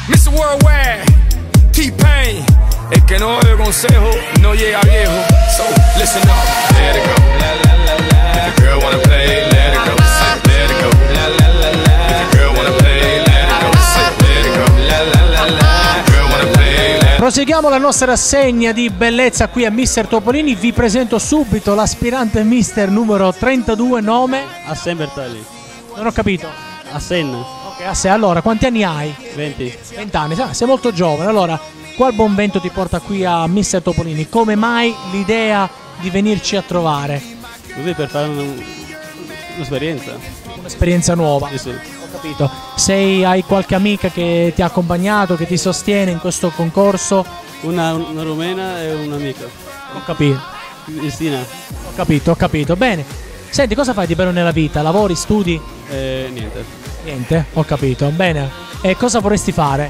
Mr. Worldwide, T-Pain. El que no oye consejo no llega viejo. So listen up, let it go. La la la la. If the girl wanna play, let it go. Let it go. La la la la. If the girl wanna play, let it go. Let it go. La la la la. If the girl wanna play, let it go. Proseguiamo la nostra rassegna di bellezza qui a Mister Topolini. Vi presento subito l'aspirante mister numero 32, nome? Assen Bertelli. Non ho capito. Assen. Ok, Asse, allora quanti anni hai? 20. 20 anni, sei molto giovane. Allora, qual buon vento ti porta qui a Mister Topolini? Come mai l'idea di venirci a trovare? Così per fare un'esperienza. Un'esperienza nuova. Sì, sì. Ho capito. Hai qualche amica che ti ha accompagnato, che ti sostiene in questo concorso? Una rumena e un'amica. Ho capito. Cristina. Ho capito. Bene. Senti, cosa fai di bello nella vita? Lavori, studi? Niente. Niente, ho capito. Bene. E cosa vorresti fare?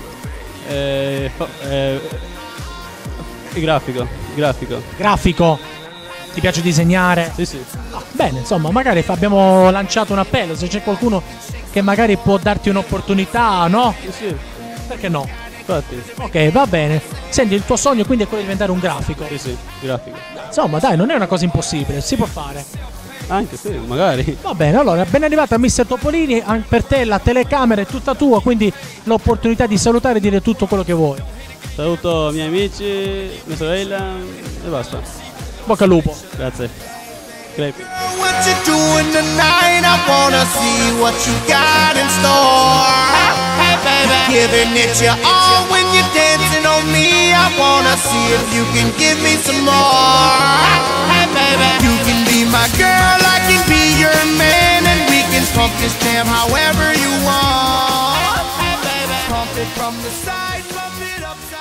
Grafico. Grafico. Ti piace disegnare? Sì, sì. Ah, bene, insomma, magari abbiamo lanciato un appello. Se c'è qualcuno che magari può darti un'opportunità, no? Sì, sì. Perché no? Infatti. Ok, va bene. Senti, il tuo sogno quindi è quello di diventare un grafico? Sì, sì, grafico. Insomma, dai, non è una cosa impossibile, si può fare. Anche sì, magari. Va bene, allora, ben arrivata a Mister Topolini. Per te la telecamera è tutta tua, quindi l'opportunità di salutare e dire tutto quello che vuoi. Saluto i miei amici, mia sorella e basta. Bocca al lupo. Grazie. Crepi. What you doing tonight? I wanna see what you got in store. Hey baby, giving it your all when you're dancing on me. I wanna see if you can give me some more. Hey baby, you can be my girl, I can be your man, and we can pump this jam however you want. Hey baby, pump it from the side, pump it upside.